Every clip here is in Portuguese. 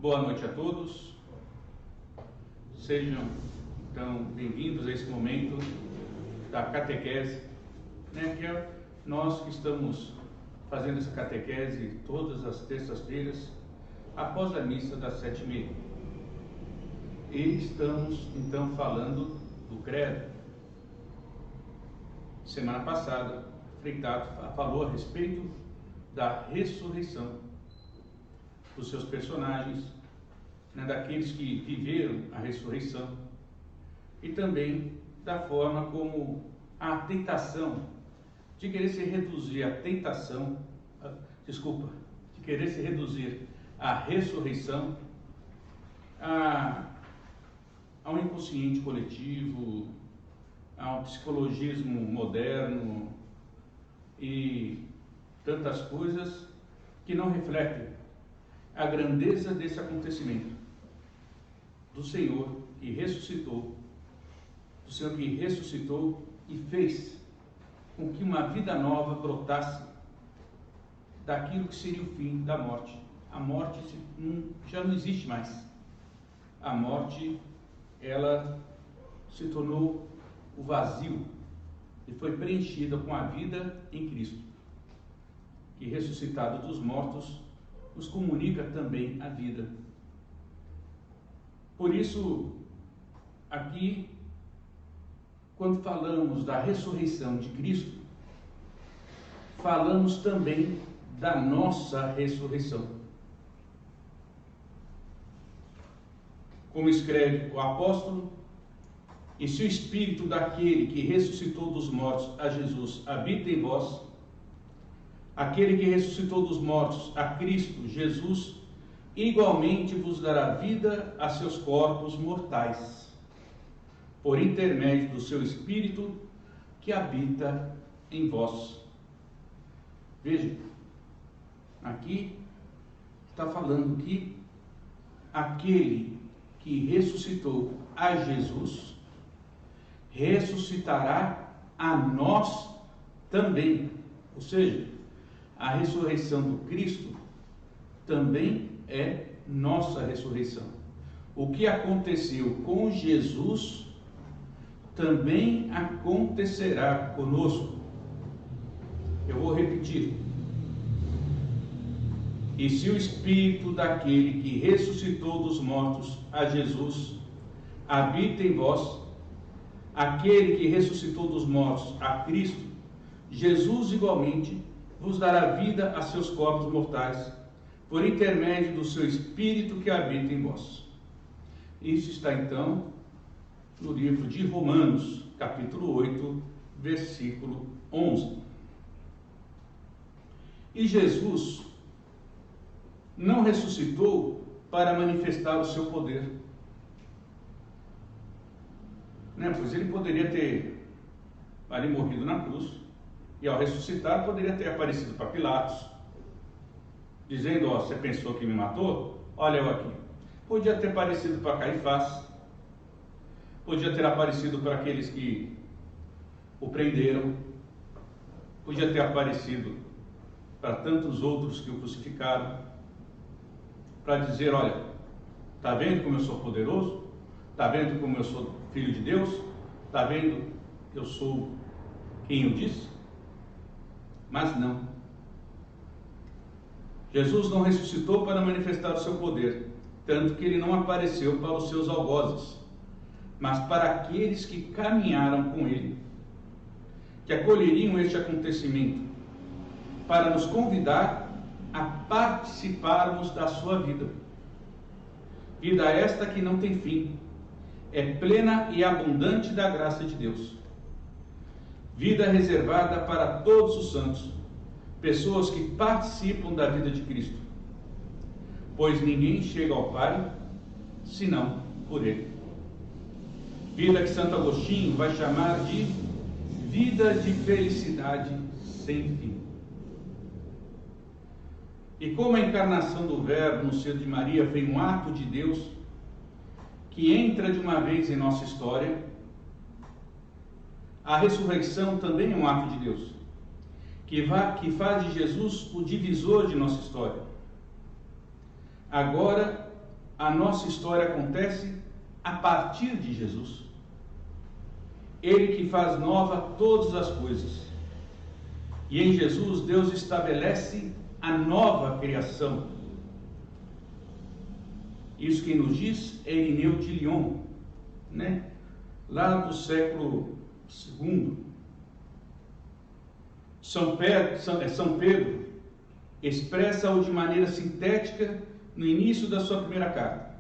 Boa noite a todos. Sejam, então, bem-vindos a esse momento da catequese, que é nós que estamos fazendo essa catequese todas as terças-feiras, após a missa das 7h30. E estamos, então, falando do credo. Semana passada, Frei Tato falou a respeito da ressurreição dos seus personagens, daqueles que viveram a ressurreição, e também da forma como a tentação de querer se reduzir de querer se reduzir a ressurreição a um inconsciente coletivo, a um psicologismo moderno e tantas coisas que não refletem a grandeza desse acontecimento do Senhor que ressuscitou, e fez com que uma vida nova brotasse daquilo que seria o fim da morte. A morte já não existe mais. A morte, ela se tornou o vazio e foi preenchida com a vida em Cristo, que, ressuscitado dos mortos, nos comunica também a vida. Por isso, aqui, quando falamos da ressurreição de Cristo, falamos também da nossa ressurreição. Como escreve o apóstolo: e se o Espírito daquele que ressuscitou dos mortos a Jesus habita em vós, aquele que ressuscitou dos mortos a Cristo Jesus, igualmente vos dará vida a seus corpos mortais, por intermédio do seu Espírito que habita em vós. Veja, aqui está falando que aquele que ressuscitou a Jesus ressuscitará a nós também. Ou seja, a ressurreição do Cristo também é nossa ressurreição. O que aconteceu com Jesus também acontecerá conosco. Eu vou repetir. E se o Espírito daquele que ressuscitou dos mortos a Jesus habita em vós, aquele que ressuscitou dos mortos a Cristo, Jesus igualmente vos dará vida a seus corpos mortais, por intermédio do seu Espírito que habita em vós. Isso está, então, no livro de Romanos, capítulo 8, versículo 11. E Jesus não ressuscitou para manifestar o seu poder. Pois ele poderia ter ali morrido na cruz, e ao ressuscitar poderia ter aparecido para Pilatos, dizendo: você pensou que me matou? Olha eu aqui. Podia ter aparecido para Caifás, podia ter aparecido para aqueles que o prenderam, podia ter aparecido para tantos outros que o crucificaram, para dizer: olha, está vendo como eu sou poderoso? Está vendo como eu sou filho de Deus? Está vendo que eu sou quem eu disse? Mas não. Jesus não ressuscitou para manifestar o seu poder, tanto que ele não apareceu para os seus algozes, mas para aqueles que caminharam com ele, que acolheriam este acontecimento, para nos convidar a participarmos da sua vida. Vida esta que não tem fim, é plena e abundante da graça de Deus. Vida reservada para todos os santos, pessoas que participam da vida de Cristo, pois ninguém chega ao Pai senão por Ele. Vida que Santo Agostinho vai chamar de vida de felicidade sem fim. E como a encarnação do Verbo no seio de Maria foi um ato de Deus que entra de uma vez em nossa história, a ressurreição também é um ato de Deus, que faz de Jesus o divisor de nossa história. Agora a nossa história acontece a partir de Jesus. Ele que faz nova todas as coisas. E em Jesus, Deus estabelece a nova criação. Isso quem nos diz é Irineu de Lyon, né? Lá do século II. São Pedro expressa-o de maneira sintética no início da sua primeira carta.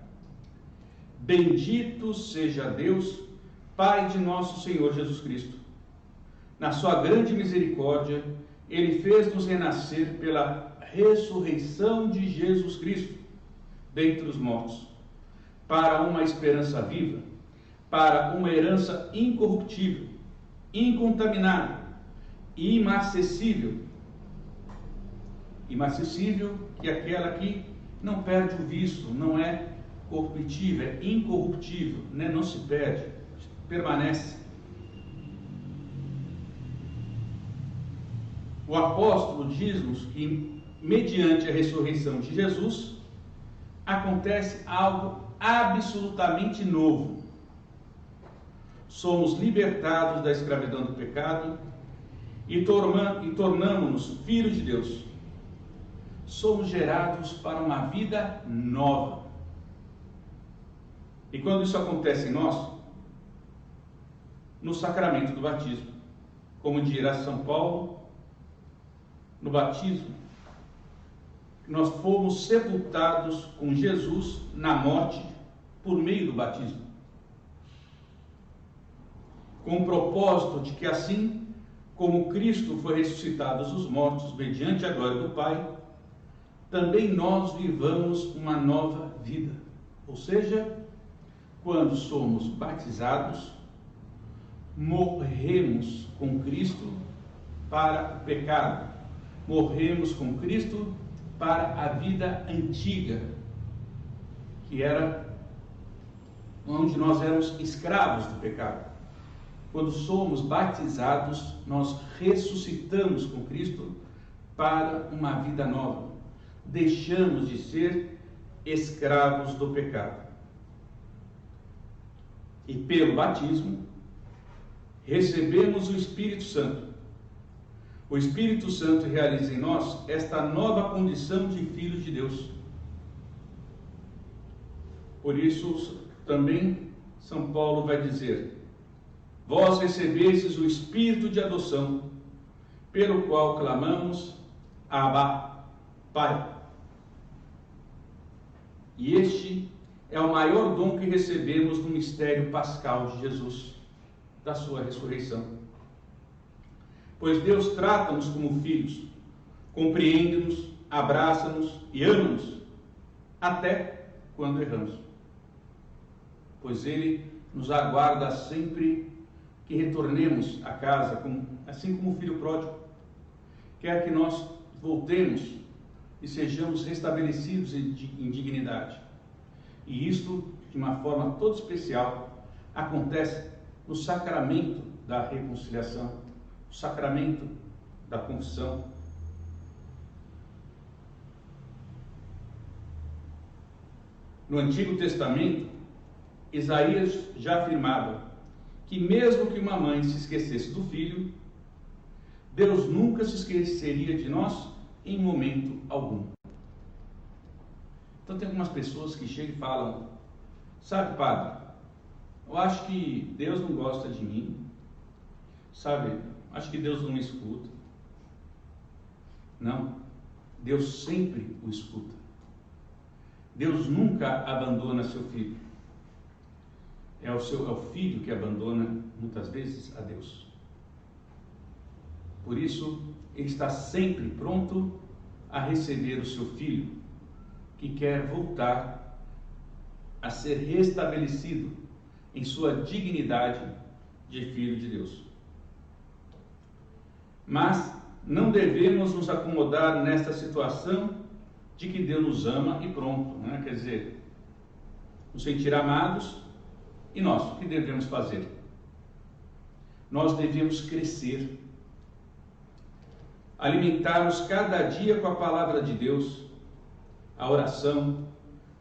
Bendito seja Deus, Pai de nosso Senhor Jesus Cristo. Na sua grande misericórdia, Ele fez-nos renascer pela ressurreição de Jesus Cristo dentre os mortos, para uma esperança viva, para uma herança incorruptível, incontaminada e inacessível. Inacessível, que é aquela que não perde o visto, não é corruptível, é incorruptível, né? Não se perde, permanece. O apóstolo diz-nos que, mediante a ressurreição de Jesus, acontece algo absolutamente novo. Somos libertados da escravidão do pecado e tornamos-nos filhos de Deus. Somos gerados para uma vida nova. E quando isso acontece em nós? No sacramento do batismo. Como dirá São Paulo, no batismo, nós fomos sepultados com Jesus na morte por meio do batismo. Com o propósito de que assim como Cristo foi ressuscitado dos mortos mediante a glória do Pai, também nós vivamos uma nova vida. Ou seja, quando somos batizados, morremos com Cristo para o pecado, morremos com Cristo para a vida antiga, que era onde nós éramos escravos do pecado. Quando somos batizados, nós ressuscitamos com Cristo para uma vida nova. Deixamos de ser escravos do pecado. E pelo batismo, recebemos o Espírito Santo. O Espírito Santo realiza em nós esta nova condição de filhos de Deus. Por isso, também, São Paulo vai dizer: vós recebestes o Espírito de adoção, pelo qual clamamos, Abba, Pai. E este é o maior dom que recebemos no mistério pascal de Jesus, da sua ressurreição. Pois Deus trata-nos como filhos, compreende-nos, abraça-nos e ama-nos, até quando erramos. Pois Ele nos aguarda sempre que retornemos a casa, assim como o filho pródigo. Quer que nós voltemos e sejamos restabelecidos em dignidade. E isto, de uma forma toda especial, acontece no sacramento da reconciliação, no sacramento da confissão. No Antigo Testamento, Isaías já afirmava que mesmo que uma mãe se esquecesse do filho, Deus nunca se esqueceria de nós em momento algum. Então tem algumas pessoas que chegam e falam: sabe, padre, eu acho que Deus não gosta de mim, sabe, acho que Deus não me escuta. Não, Deus sempre o escuta. Deus nunca abandona seu filho. É o filho que abandona muitas vezes a Deus. Por isso, Ele está sempre pronto a receber o seu filho, que quer voltar a ser restabelecido em sua dignidade de filho de Deus. Mas não devemos nos acomodar nesta situação de que Deus nos ama e pronto, né? Quer dizer, nos sentir amados. E nós, o que devemos fazer? Nós devemos crescer, alimentar-nos cada dia com a palavra de Deus, a oração,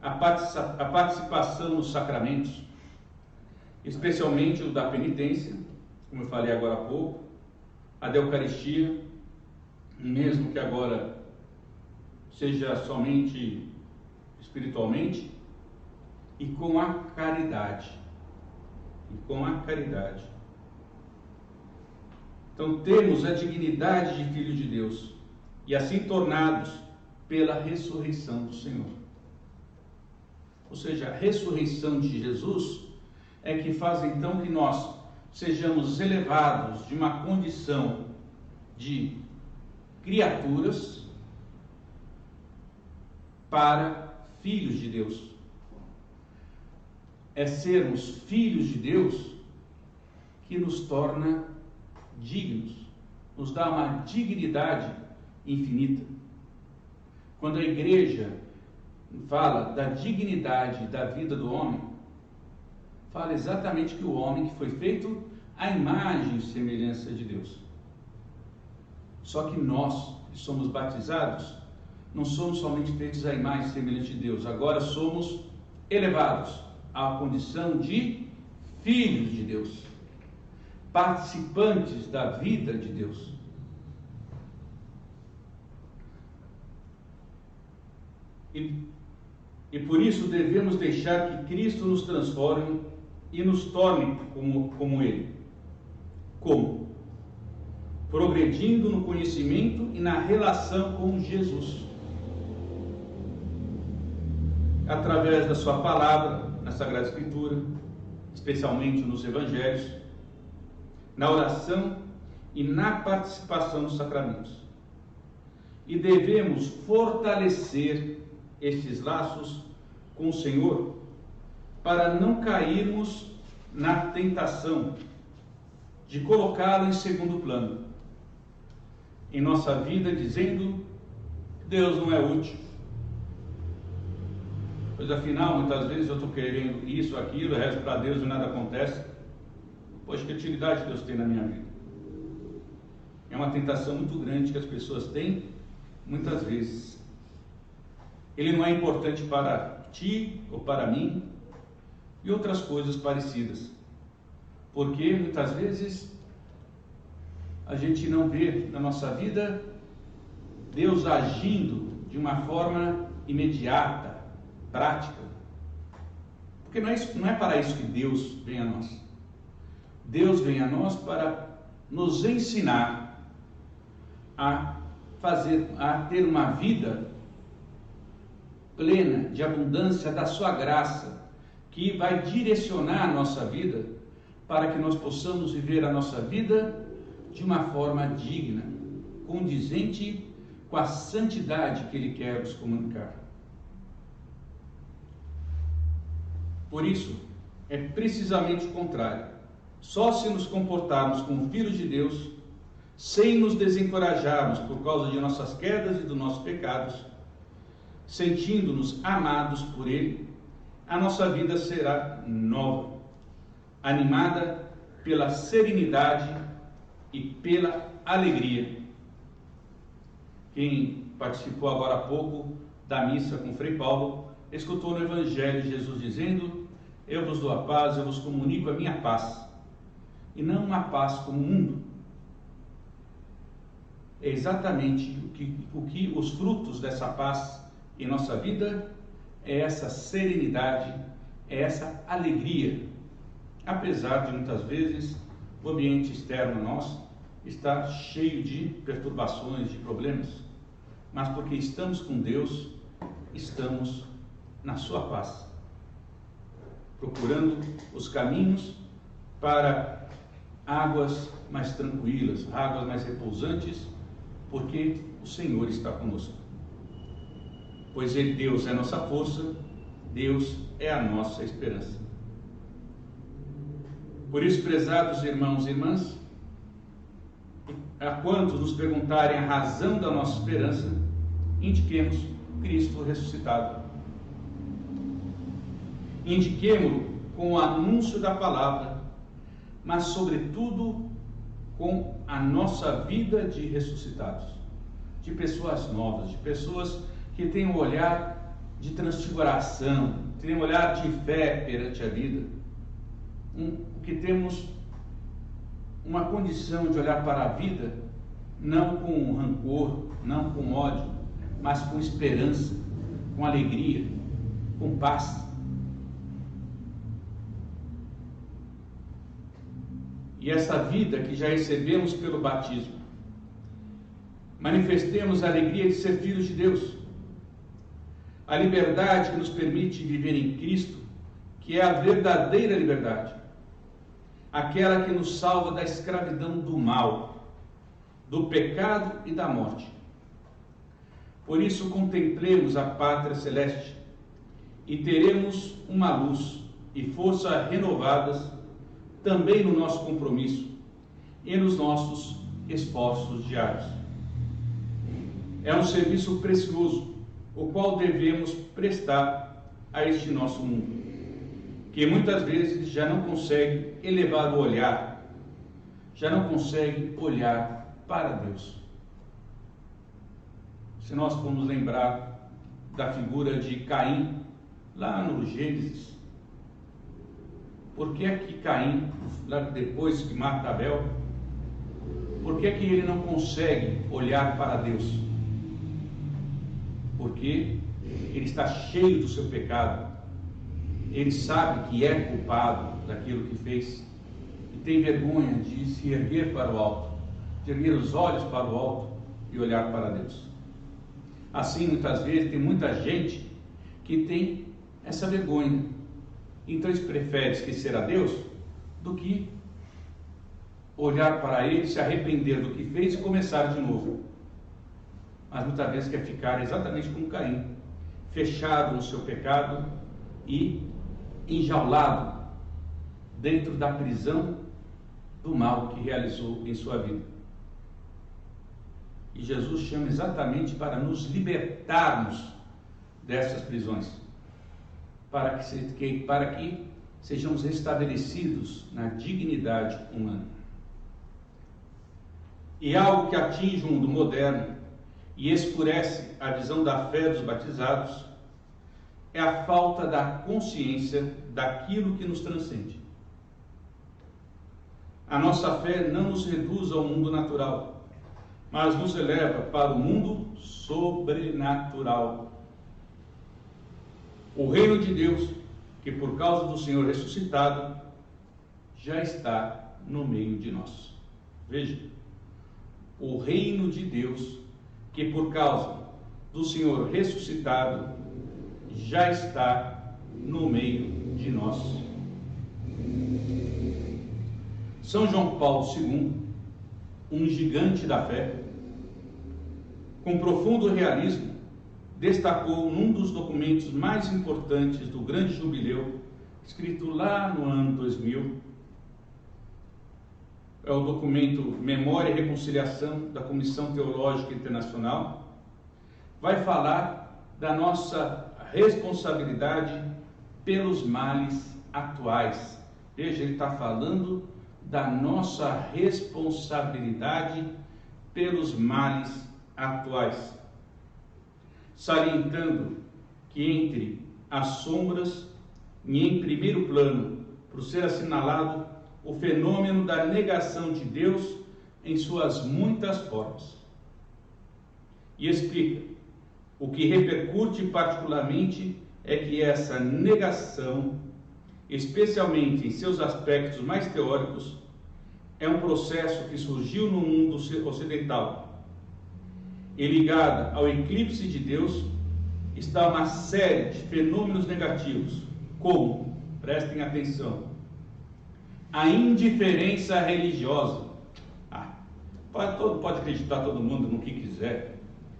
a participação nos sacramentos, especialmente o da penitência, como eu falei agora há pouco, a da Eucaristia, mesmo que agora seja somente espiritualmente, e com a caridade. Então temos a dignidade de filho de Deus, e assim tornados pela ressurreição do Senhor. Ou seja, a ressurreição de Jesus é que faz então que nós sejamos elevados de uma condição de criaturas para filhos de Deus. É sermos filhos de Deus que nos torna dignos, nos dá uma dignidade infinita. Quando a igreja fala da dignidade da vida do homem, fala exatamente que o homem que foi feito à imagem e semelhança de Deus. Só que nós, que somos batizados, não somos somente feitos à imagem e semelhança de Deus, agora somos elevados à condição de filhos de Deus, participantes da vida de Deus. E por isso devemos deixar que Cristo nos transforme e nos torne como Ele. Como? Progredindo no conhecimento e na relação com Jesus. Através da sua palavra, na Sagrada Escritura, especialmente nos Evangelhos, na oração e na participação nos sacramentos. E devemos fortalecer estes laços com o Senhor para não cairmos na tentação de colocá-lo em segundo plano em nossa vida, dizendo que Deus não é útil. Pois afinal, muitas vezes eu estou querendo isso, aquilo, rezo para Deus e nada acontece. Poxa, que utilidade Deus tem na minha vida? É uma tentação muito grande que as pessoas têm, muitas vezes. Ele não é importante para ti ou para mim e outras coisas parecidas. Porque muitas vezes a gente não vê na nossa vida Deus agindo de uma forma imediata, prática. Porque não é para isso que Deus vem a nós. Deus vem a nós para nos ensinar a ter uma vida plena de abundância da sua graça, que vai direcionar a nossa vida para que nós possamos viver a nossa vida de uma forma digna, condizente com a santidade que Ele quer nos comunicar. Por isso, é precisamente o contrário. Só se nos comportarmos como filhos de Deus, sem nos desencorajarmos por causa de nossas quedas e dos nossos pecados, sentindo-nos amados por Ele, a nossa vida será nova, animada pela serenidade e pela alegria. Quem participou agora há pouco da missa com Frei Paulo, escutou no Evangelho Jesus dizendo: eu vos dou a paz, eu vos comunico a minha paz, e não uma paz como o mundo. É exatamente o que os frutos dessa paz em nossa vida é essa serenidade, é essa alegria, apesar de muitas vezes o ambiente externo nosso estar cheio de perturbações, de problemas, mas porque estamos com Deus, estamos na sua paz, procurando os caminhos para águas mais tranquilas, águas mais repousantes, porque o Senhor está conosco. Pois Deus é a nossa força, Deus é a nossa esperança. Por isso, prezados irmãos e irmãs, a quantos nos perguntarem a razão da nossa esperança, indiquemos Cristo ressuscitado. Indiquemo-lo com o anúncio da palavra, mas sobretudo com a nossa vida de ressuscitados, de pessoas novas, de pessoas que têm um olhar de transfiguração, tem um olhar de fé perante a vida, que temos uma condição de olhar para a vida não com rancor, não com ódio, mas com esperança, com alegria, com paz. E essa vida que já recebemos pelo batismo, manifestemos a alegria de ser filhos de Deus, a liberdade que nos permite viver em Cristo, que é a verdadeira liberdade, aquela que nos salva da escravidão do mal, do pecado e da morte. Por isso, contemplemos a pátria celeste e teremos uma luz e força renovadas também no nosso compromisso e nos nossos esforços diários. É um serviço precioso, o qual devemos prestar a este nosso mundo, que muitas vezes já não consegue elevar o olhar, já não consegue olhar para Deus. Se nós formos lembrar da figura de Caim, lá no Gênesis, por que é que Caim, depois que mata Abel, por que é que ele não consegue olhar para Deus? Porque ele está cheio do seu pecado, ele sabe que é culpado daquilo que fez e tem vergonha de se erguer para o alto, de erguer os olhos para o alto e olhar para Deus. Assim, muitas vezes, tem muita gente que tem essa vergonha. Então eles preferem esquecer a Deus do que olhar para Ele, se arrepender do que fez e começar de novo. Mas muitas vezes quer ficar exatamente como Caim, fechado no seu pecado e enjaulado dentro da prisão do mal que realizou em sua vida. E Jesus chama exatamente para nos libertarmos dessas prisões, para que sejamos restabelecidos na dignidade humana. E algo que atinge o mundo moderno e escurece a visão da fé dos batizados é a falta da consciência daquilo que nos transcende. A nossa fé não nos reduz ao mundo natural, mas nos eleva para o mundo sobrenatural. O reino de Deus, que por causa do Senhor ressuscitado, já está no meio de nós. Veja, o reino de Deus, que por causa do Senhor ressuscitado, já está no meio de nós. São João Paulo II, um gigante da fé, com profundo realismo, destacou num dos documentos mais importantes do Grande Jubileu, escrito lá no ano 2000, é o documento Memória e Reconciliação da Comissão Teológica Internacional, vai falar da nossa responsabilidade pelos males atuais. Veja, ele está falando da nossa responsabilidade pelos males atuais, salientando que entre as sombras e em primeiro plano, por ser assinalado o fenômeno da negação de Deus em suas muitas formas. E explica, o que repercute particularmente é que essa negação, especialmente em seus aspectos mais teóricos, é um processo que surgiu no mundo ocidental. E ligada ao eclipse de Deus está uma série de fenômenos negativos, como, prestem atenção, a indiferença religiosa. Pode acreditar todo mundo no que quiser,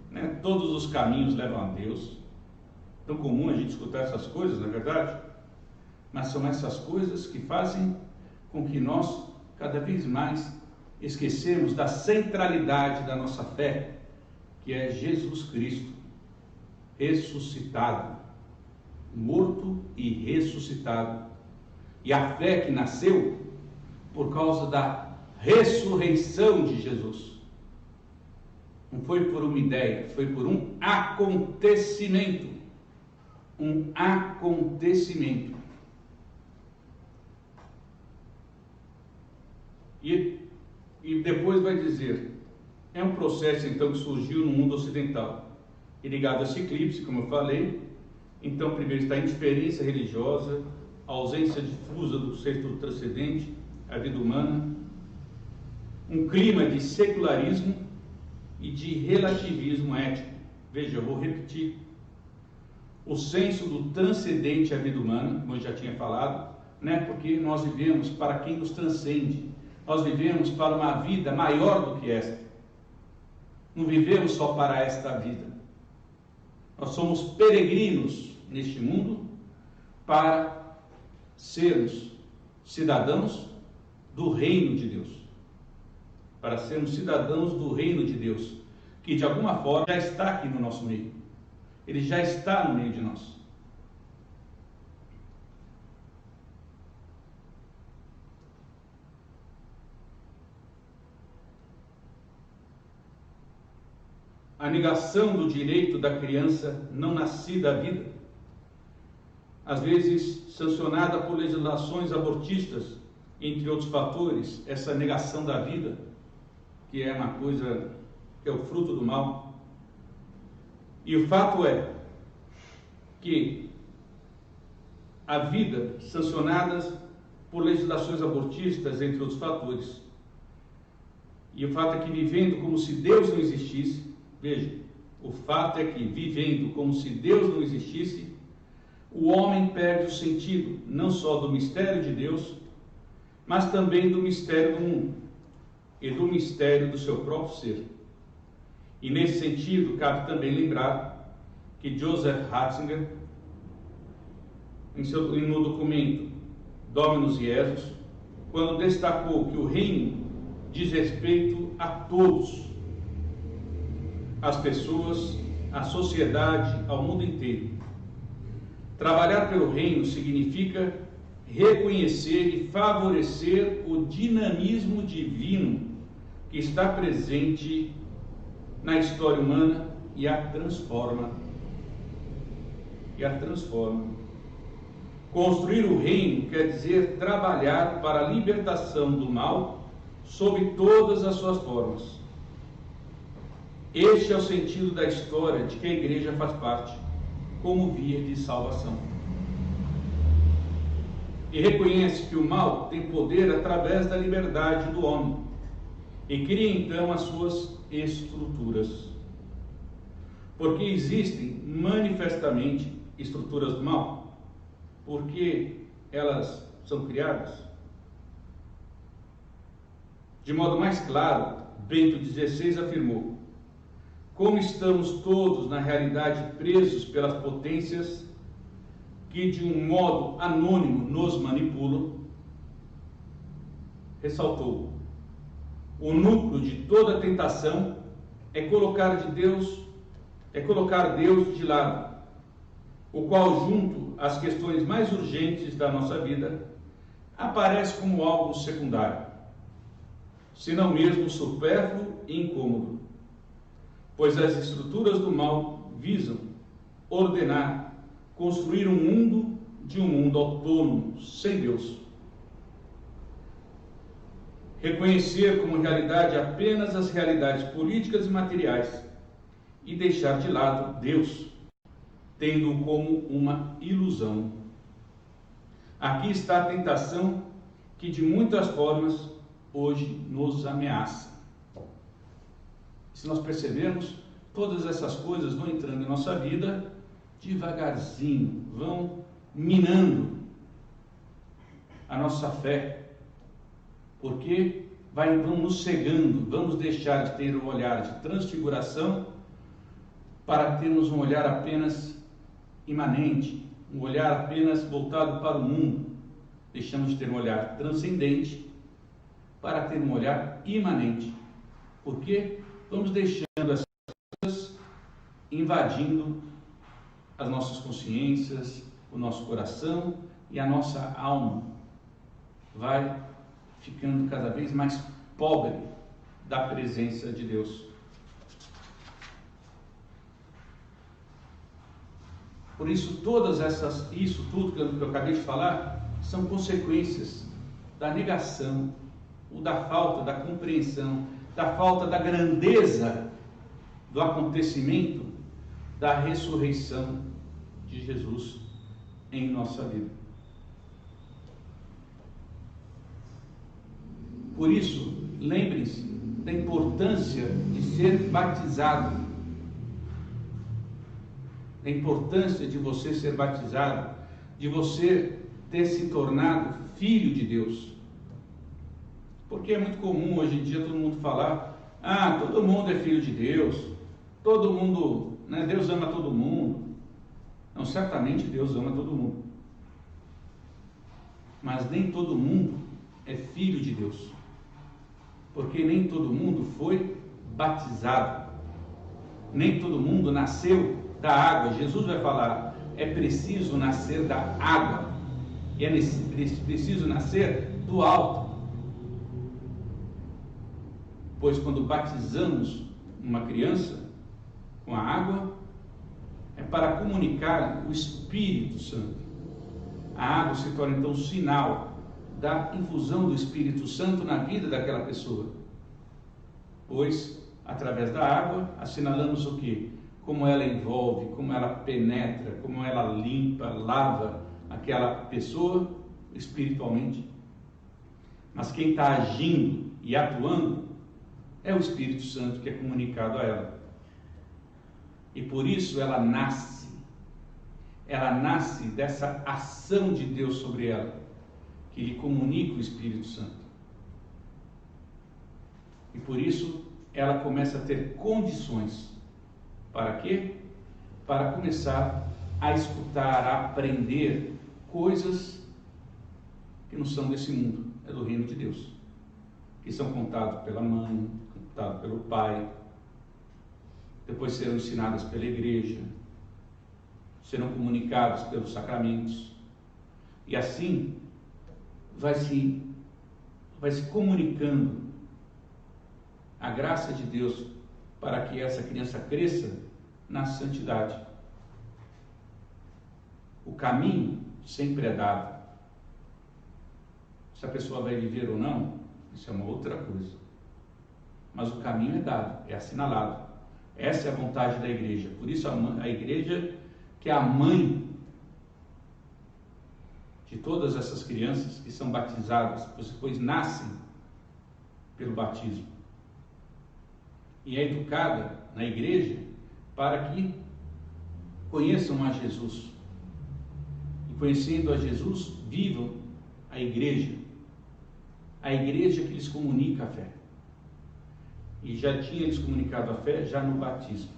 né? Todos os caminhos levam a Deus. Tão comum a gente escutar essas coisas, não é verdade? Mas são essas coisas que fazem com que nós, cada vez mais, esquecemos da centralidade da nossa fé, que é Jesus Cristo, ressuscitado, morto e ressuscitado. E a fé que nasceu por causa da ressurreição de Jesus. Não foi por uma ideia, foi por um acontecimento. um acontecimento. E depois vai dizer, é um processo então que surgiu no mundo ocidental. E ligado a esse eclipse, como eu falei, então primeiro está a indiferença religiosa, a ausência difusa do ser do transcendente, a vida humana, um clima de secularismo e de relativismo ético. Veja, eu vou repetir. O senso do transcendente à vida humana, como eu já tinha falado, né? Porque nós vivemos para quem nos transcende. Nós vivemos para uma vida maior do que esta. Não vivemos só para esta vida. Nós somos peregrinos neste mundo para sermos cidadãos do reino de Deus. Para sermos cidadãos do reino de Deus, que de alguma forma já está aqui no nosso meio. Ele já está no meio de nós. A negação do direito da criança não nascida à vida, às vezes sancionada por legislações abortistas, entre outros fatores, essa negação da vida, que é uma coisa, que é o fruto do mal. E o fato é que a vida sancionada por legislações abortistas, entre outros fatores, e o fato é que vivendo como se Deus não existisse, veja, o fato é que vivendo como se Deus não existisse, o homem perde o sentido, não só do mistério de Deus, mas também do mistério do mundo e do mistério do seu próprio ser. E nesse sentido, cabe também lembrar que Joseph Ratzinger, no documento Dominus Jesus, quando destacou que o reino diz respeito a todos, as pessoas, à sociedade, ao mundo inteiro. Trabalhar pelo reino significa reconhecer e favorecer o dinamismo divino que está presente na história humana e a transforma. Construir o reino quer dizer trabalhar para a libertação do mal sob todas as suas formas. Este é o sentido da história de que a igreja faz parte, como via de salvação. E reconhece que o mal tem poder através da liberdade do homem, e cria então as suas estruturas. Porque existem manifestamente estruturas do mal, porque elas são criadas. De modo mais claro, Bento XVI afirmou: como estamos todos, na realidade, presos pelas potências que, de um modo anônimo, nos manipulam, ressaltou: o núcleo de toda tentação é colocar Deus de lado, o qual, junto às questões mais urgentes da nossa vida, aparece como algo secundário, se não mesmo supérfluo e incômodo, pois as estruturas do mal visam ordenar, construir um mundo de um mundo autônomo, sem Deus. Reconhecer como realidade apenas as realidades políticas e materiais e deixar de lado Deus, tendo-o como uma ilusão. Aqui está a tentação que de muitas formas hoje nos ameaça. Se nós percebermos, todas essas coisas vão entrando em nossa vida devagarzinho, vão minando a nossa fé, porque vão nos cegando, vamos deixar de ter um olhar de transfiguração para termos um olhar apenas imanente, um olhar apenas voltado para o mundo. Deixamos de ter um olhar transcendente para ter um olhar imanente, porque vamos deixando as coisas invadindo as nossas consciências, o nosso coração e a nossa alma. Vai ficando cada vez mais pobre da presença de Deus. Por isso, isso tudo que eu acabei de falar, são consequências da negação, ou da falta da compreensão, da falta da grandeza do acontecimento da ressurreição de Jesus em nossa vida. Por isso, lembrem-se da importância de ser batizado, da importância de você ser batizado, de você ter se tornado filho de Deus. Porque é muito comum hoje em dia todo mundo falar: todo mundo é filho de Deus, todo mundo, Deus ama todo mundo. Não, certamente Deus ama todo mundo, mas nem todo mundo é filho de Deus, porque nem todo mundo foi batizado, nem todo mundo nasceu da água. Jesus vai falar: é preciso nascer da água, e é preciso nascer do alto. Pois quando batizamos uma criança com a água, é para comunicar o Espírito Santo. A água se torna então sinal da infusão do Espírito Santo na vida daquela pessoa. Pois, através da água, assinalamos o quê? Como ela envolve, como ela penetra, como ela limpa, lava aquela pessoa espiritualmente. Mas quem está agindo e atuando é o Espírito Santo, que é comunicado a ela. E por isso ela nasce dessa ação de Deus sobre ela, que lhe comunica o Espírito Santo. E por isso ela começa a ter condições. Para quê? Para começar a escutar, a aprender coisas que não são desse mundo, é do reino de Deus, que são contados pela mãe, contados pelo pai, depois serão ensinadas pela igreja, serão comunicadas pelos sacramentos, e assim vai se comunicando a graça de Deus para que essa criança cresça na santidade. O caminho sempre é dado. Se a pessoa vai viver ou não, isso é uma outra coisa. Mas o caminho é dado, é assinalado. Essa é a vontade da igreja. Por isso a igreja, que é a mãe de todas essas crianças que são batizadas, depois nascem pelo batismo, e é educada na igreja para que conheçam a Jesus, e conhecendo a Jesus, vivam a igreja que lhes comunica a fé, e já tinha lhes comunicado a fé já no batismo.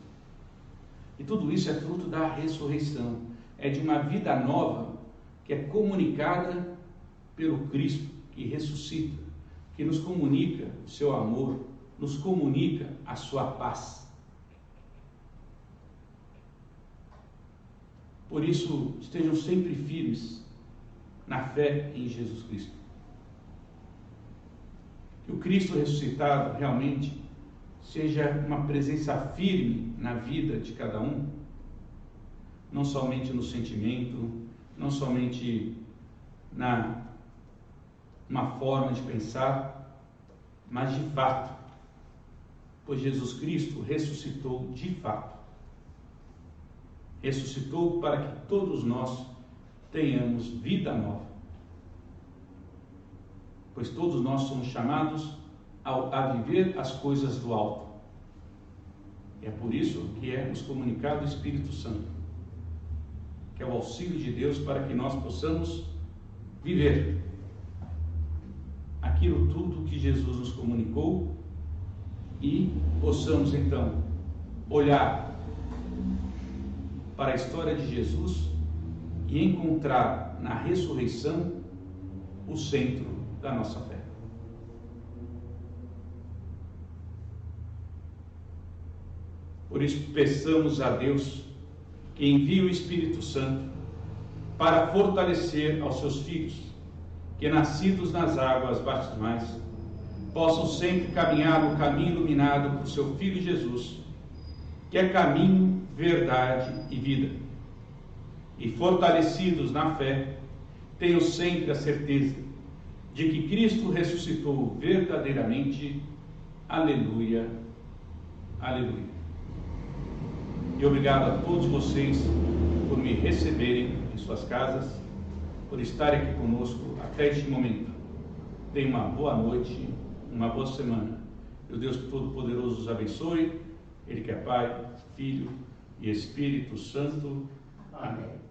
E tudo isso é fruto da ressurreição, é de uma vida nova que é comunicada pelo Cristo que ressuscita, que nos comunica o seu amor, nos comunica a sua paz. Por isso, estejam sempre firmes na fé em Jesus Cristo. Que o Cristo ressuscitado realmente seja uma presença firme na vida de cada um, não somente no sentimento, não somente uma forma de pensar, mas de fato, pois Jesus Cristo ressuscitou de fato. Ressuscitou para que todos nós tenhamos vida nova, pois todos nós somos chamados a viver as coisas do alto. E é por isso que é nos comunicado o Espírito Santo, que é o auxílio de Deus para que nós possamos viver aquilo tudo que Jesus nos comunicou e possamos então olhar para a história de Jesus e encontrar na ressurreição o centro da nossa fé. Por isso, peçamos a Deus que envie o Espírito Santo para fortalecer aos seus filhos, que nascidos nas águas batismais, possam sempre caminhar no caminho iluminado por seu Filho Jesus, que é caminho, verdade e vida. e fortalecidos na fé, tenham sempre a certeza de que Cristo ressuscitou verdadeiramente. Aleluia, aleluia. E obrigado a todos vocês por me receberem em suas casas, por estarem aqui conosco até este momento. Tenham uma boa noite, uma boa semana. Que o Deus Todo-Poderoso os abençoe, Ele que é Pai, Filho e Espírito Santo. Amém.